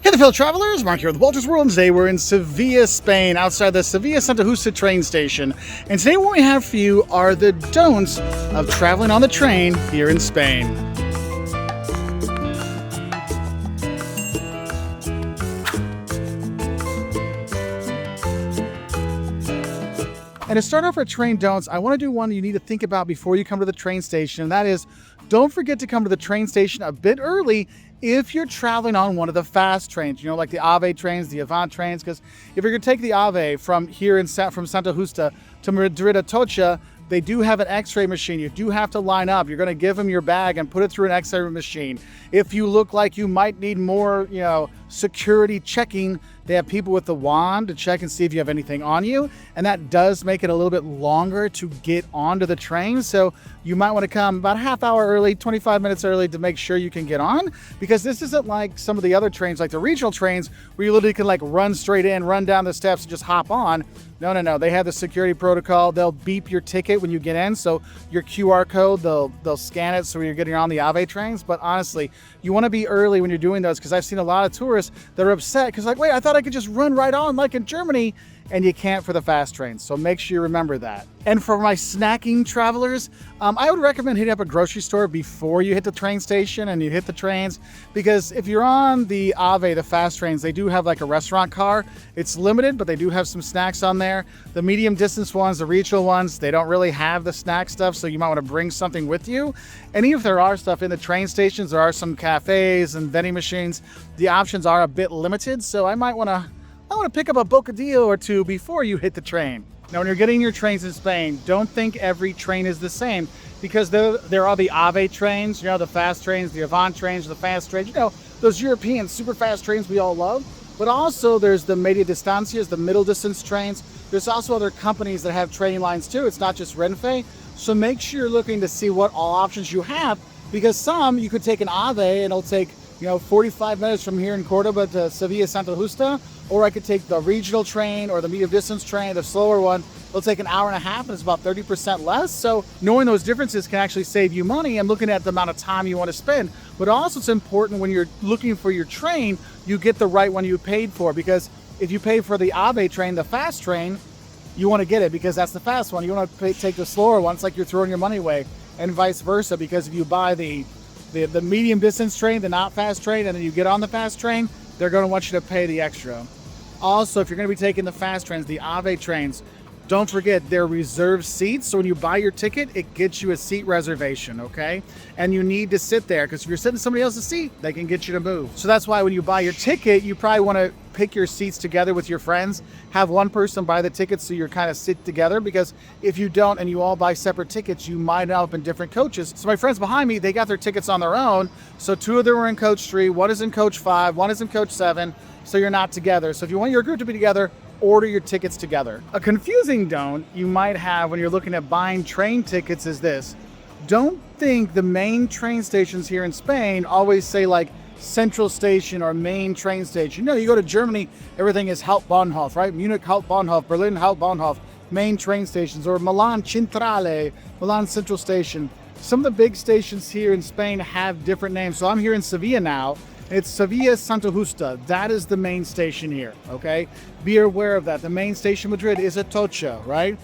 Hey there, fellow travelers, Mark here with Wolters World, and today we're in Sevilla, Spain, outside the Sevilla Santa Justa train station. And today what we have for you are the don'ts of traveling on the train here in Spain. And to start off our train don'ts, I want to do one you need to think about before you come to the train station, and that is, don't forget to come to the train station a bit early if you're traveling on one of the fast trains, you know, like the AVE trains, the Avant trains, because if you're going to take the AVE from here from Santa Justa to Madrid Atocha, they do have an x-ray machine. You do have to line up. You're going to give them your bag and put it through an x-ray machine. If you look like you might need more, security checking, they have people with the wand to check and see if you have anything on you. And that does make it a little bit longer to get onto the train. So you might want to come about a half hour early, 25 minutes early to make sure you can get on, because this isn't like some of the other trains, like the regional trains, where you literally can like run straight in, run down the steps and just hop on. No. They have the security protocol. They'll beep your ticket when you get in. So your QR code, they'll scan it so you're getting on the AVE trains. But honestly, you want to be early when you're doing those, because I've seen a lot of tourists that are upset because like, wait, I thought I could just run right on like in Germany. And you can't for the fast trains. So make sure you remember that. And for my snacking travelers, I would recommend hitting up a grocery store before you hit the train station and you hit the trains, because if you're on the AVE, the fast trains, they do have like a restaurant car. It's limited, but they do have some snacks on there. The medium distance ones, the regional ones, they don't really have the snack stuff, so you might want to bring something with you. And even if there are stuff in the train stations, there are some cafes and vending machines. The options are a bit limited, so I want to pick up a bocadillo or two before you hit the train. Now, when you're getting your trains in Spain, don't think every train is the same, because there are the AVE trains, the fast trains, the Avant trains, the fast trains, those European super fast trains we all love. But also there's the media distancias, the middle distance trains. There's also other companies that have train lines too. It's not just RENFE. So make sure you're looking to see what all options you have, because some you could take an AVE and it'll take 45 minutes from here in Cordoba to Sevilla Santa Justa, or I could take the regional train or the medium distance train, the slower one. It'll take an hour and a half and it's about 30% less. So knowing those differences can actually save you money and looking at the amount of time you want to spend. But also it's important when you're looking for your train, you get the right one you paid for, because if you pay for the AVE train, the fast train, you want to get it because that's the fast one. You want to take the slower one. It's like you're throwing your money away, and vice versa, because if you buy the medium distance train, the not fast train, and then you get on the fast train, they're going to want you to pay the extra. Also, if you're going to be taking the fast trains, the AVE trains, don't forget they're reserved seats. So when you buy your ticket, it gets you a seat reservation, okay? And you need to sit there, because if you're sitting in somebody else's seat, they can get you to move. So that's why when you buy your ticket, you probably want to pick your seats together with your friends. Have one person buy the tickets so you're kind of sit together, because if you don't and you all buy separate tickets, you might end up in different coaches. So my friends behind me, they got their tickets on their own. So 2 of them were in coach 3, 1 is in coach 5, 1 is in coach 7. So you're not together. So if you want your group to be together, order your tickets together. A confusing don't you might have when you're looking at buying train tickets is this. Don't think the main train stations here in Spain always say like central station or main train station. No, you go to Germany, everything is Hauptbahnhof, right? Munich Hauptbahnhof, Berlin Hauptbahnhof, main train stations, or Milan Centrale, Milan Central Station. Some of the big stations here in Spain have different names. So I'm here in Sevilla now. It's Sevilla Santa Justa. That is the main station here, okay? Be aware of that. The main station Madrid is Atocha, right?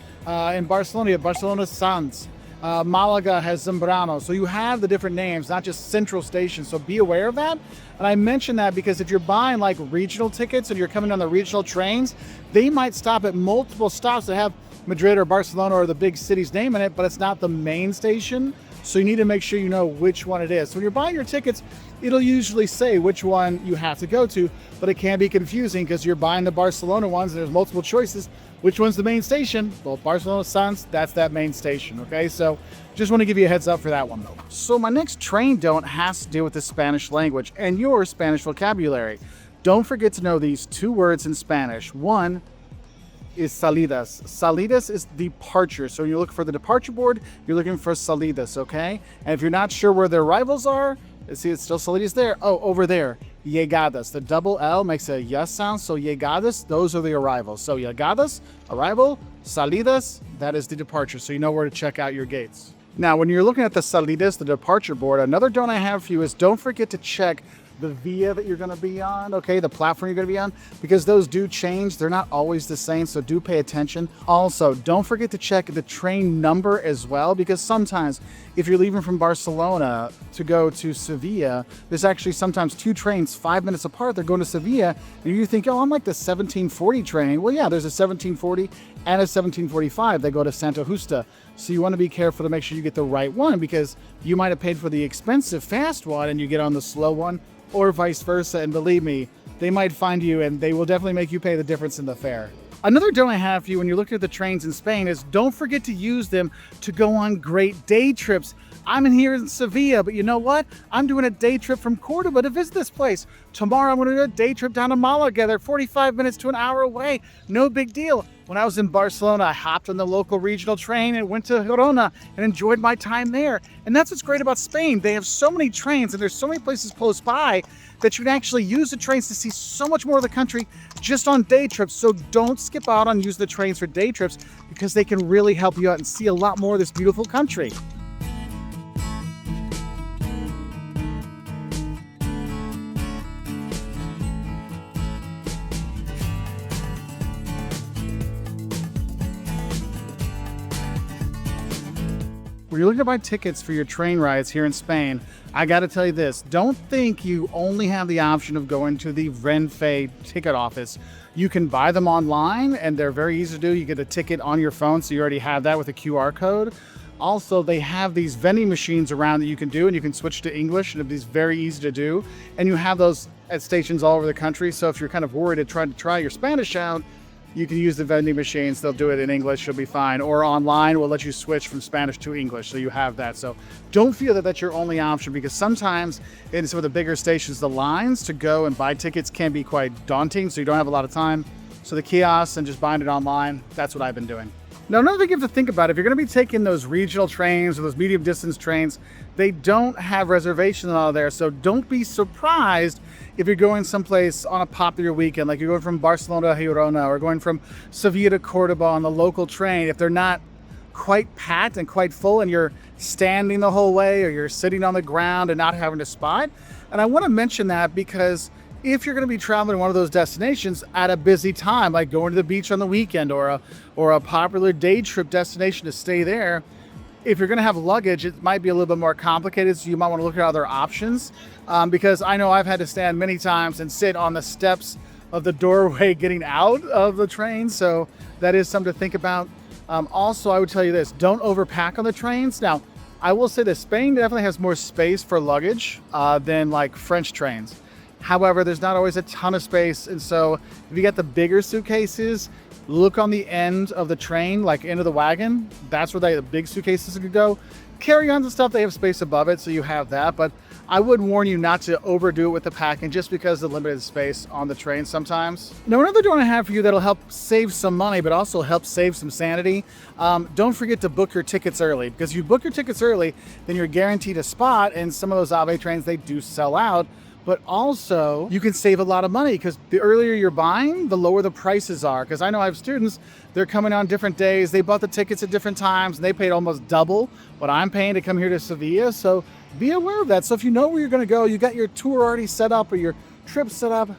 In Barcelona Sants. Malaga has Zambrano. So you have the different names, not just central stations. So be aware of that. And I mention that because if you're buying like regional tickets and you're coming on the regional trains, they might stop at multiple stops that have Madrid or Barcelona or the big city's name in it, but it's not the main station. So you need to make sure you know which one it is. So when you're buying your tickets, it'll usually say which one you have to go to, but it can be confusing because you're buying the Barcelona ones and there's multiple choices. Which one's the main station? Well, Barcelona Sans, that's that main station, okay? So just want to give you a heads up for that one though. So my next train don't has to do with the Spanish language and your Spanish vocabulary. Don't forget to know these 2 words in Spanish. One is salidas. Salidas is departure. So when you look for the departure board, you're looking for salidas, okay? And if you're not sure where their arrivals are, see, it's still salidas there. Oh, over there, llegadas. The double L makes a yes sound, so llegadas, those are the arrivals. So llegadas, arrival, salidas, that is the departure. So you know where to check out your gates. Now, when you're looking at the salidas, the departure board, another don't I have for you is don't forget to check the via that you're going to be on, okay, the platform you're going to be on, because those do change. They're not always the same, so do pay attention. Also, don't forget to check the train number as well, because sometimes if you're leaving from Barcelona to go to Sevilla, there's actually sometimes two trains 5 minutes apart. They're going to Sevilla, and you think, oh, I'm like the 1740 train. Well, yeah, there's a 1740 and a 1745. They go to Santa Justa. So you want to be careful to make sure you get the right one, because you might have paid for the expensive fast one and you get on the slow one, or vice versa. And believe me, they might find you and they will definitely make you pay the difference in the fare. Another don't I have for you when you're looking at the trains in Spain is don't forget to use them to go on great day trips. I'm in here in Sevilla, but you know what? I'm doing a day trip from Cordoba to visit this place. Tomorrow I'm going to do a day trip down to Malaga. They're 45 minutes to an hour away. No big deal. When I was in Barcelona, I hopped on the local regional train and went to Girona and enjoyed my time there. And that's what's great about Spain. They have so many trains and there's so many places close by that you can actually use the trains to see so much more of the country just on day trips. So don't skip out on using the trains for day trips, because they can really help you out and see a lot more of this beautiful country. When you're looking to buy tickets for your train rides here in Spain, I got to tell you this. Don't think you only have the option of going to the RENFE ticket office. You can buy them online and they're very easy to do. You get a ticket on your phone, so you already have that with a QR code. Also, they have these vending machines around that you can do, and you can switch to English, and it's very easy to do. And you have those at stations all over the country. So if you're kind of worried to try your Spanish out, you can use the vending machines. They'll do it in English. You'll be fine. Or online, we'll let you switch from Spanish to English. So you have that. So don't feel that that's your only option, because sometimes in some of the bigger stations, the lines to go and buy tickets can be quite daunting. So you don't have a lot of time. So the kiosks and just buying it online, that's what I've been doing. Now, another thing you have to think about, if you're going to be taking those regional trains or those medium distance trains, they don't have reservations out there. So don't be surprised if you're going someplace on a popular weekend, like you're going from Barcelona to Girona or going from Sevilla to Cordoba on the local train. If they're not quite packed and quite full and you're standing the whole way, or you're sitting on the ground and not having a spot. And I want to mention that because if you're going to be traveling to one of those destinations at a busy time, like going to the beach on the weekend or a popular day trip destination to stay there, if you're going to have luggage, it might be a little bit more complicated. So you might want to look at other options, because I know I've had to stand many times and sit on the steps of the doorway getting out of the train. So that is something to think about. Also, I would tell you this, don't overpack on the trains. Now, I will say that Spain definitely has more space for luggage than like French trains. However, there's not always a ton of space. And so if you get the bigger suitcases, look on the end of the train, like end of the wagon. That's where the big suitcases could go. Carry-ons and stuff, they have space above it, so you have that. But I would warn you not to overdo it with the packing, just because of the limited space on the train sometimes. Now, another one I have for you that'll help save some money, but also help save some sanity. Don't forget to book your tickets early, because if you book your tickets early, then you're guaranteed a spot. And some of those AVE trains, they do sell out. But also, you can save a lot of money, because the earlier you're buying, the lower the prices are. Because I know I have students, they're coming on different days. They bought the tickets at different times, and they paid almost double what I'm paying to come here to Sevilla. So be aware of that. So if you know where you're going to go, you got your tour already set up or your trip set up,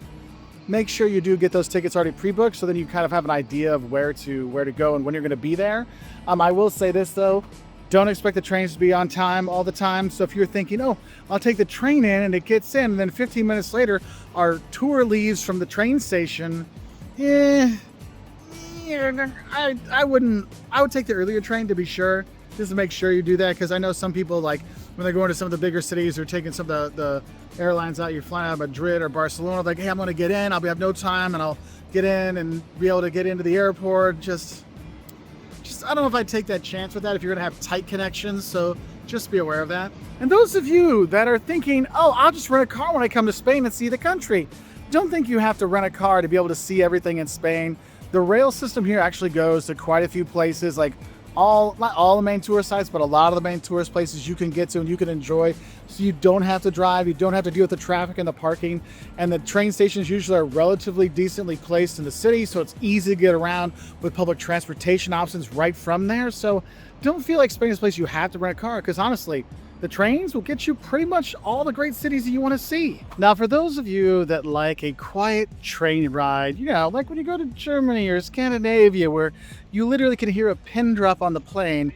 make sure you do get those tickets already pre-booked, so then you kind of have an idea of where to go and when you're going to be there. I will say this though, don't expect the trains to be on time all the time. So if you're thinking, oh, I'll take the train in and it gets in, and then 15 minutes later, our tour leaves from the train station, I would take the earlier train to be sure, just to make sure you do that. Because I know some people, like when they're going to some of the bigger cities or taking some of the airlines out, you're flying out of Madrid or Barcelona, like, hey, I'm going to get in, I'll have no time, and I'll get in and be able to get into the airport. Just I don't know if I'd take that chance with that if you're gonna have tight connections, so just be aware of that. And those of you that are thinking, oh, I'll just rent a car when I come to Spain and see the country, don't think you have to rent a car to be able to see everything in Spain. The rail system here actually goes to quite a few places, like not all the main tourist sites, but a lot of the main tourist places you can get to and you can enjoy. So you don't have to drive, you don't have to deal with the traffic and the parking. And the train stations usually are relatively decently placed in the city, so it's easy to get around with public transportation options right from there. So don't feel like Spain is a place you have to rent a car, because honestly, the trains will get you pretty much all the great cities that you want to see. Now, for those of you that like a quiet train ride, like when you go to Germany or Scandinavia, where you literally can hear a pin drop on the plane,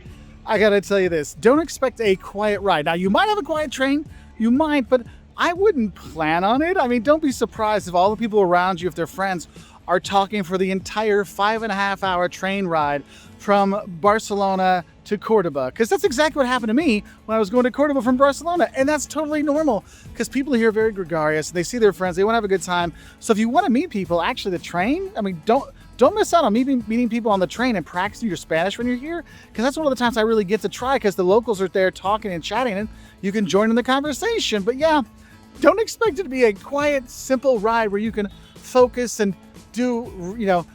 I gotta tell you this, don't expect a quiet ride. Now, you might have a quiet train, you might, but I wouldn't plan on it. I mean, don't be surprised if all the people around you, if they're friends, are talking for the entire 5.5-hour train ride from Barcelona to Cordoba, because that's exactly what happened to me when I was going to Cordoba from Barcelona, and that's totally normal because people here are very gregarious. They see their friends, they want to have a good time. So if you want to meet people, actually the train, I mean, don't miss out on meeting people on the train and practicing your Spanish when you're here, because that's one of the times I really get to try, because the locals are there talking and chatting and you can join in the conversation. But yeah, don't expect it to be a quiet, simple ride where you can focus and do,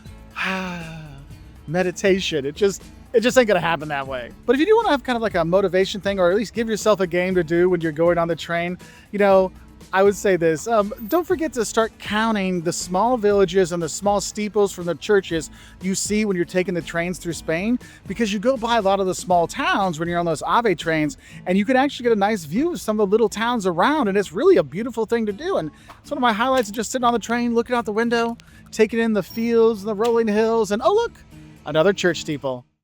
meditation. It just ain't gonna happen that way. But if you do want to have kind of like a motivation thing, or at least give yourself a game to do when you're going on the train, I would say this, don't forget to start counting the small villages and the small steeples from the churches you see when you're taking the trains through Spain, because you go by a lot of the small towns when you're on those AVE trains, and you can actually get a nice view of some of the little towns around, and it's really a beautiful thing to do. And it's one of my highlights, of just sitting on the train, looking out the window, taking in the fields and the rolling hills, and oh look, another church steeple.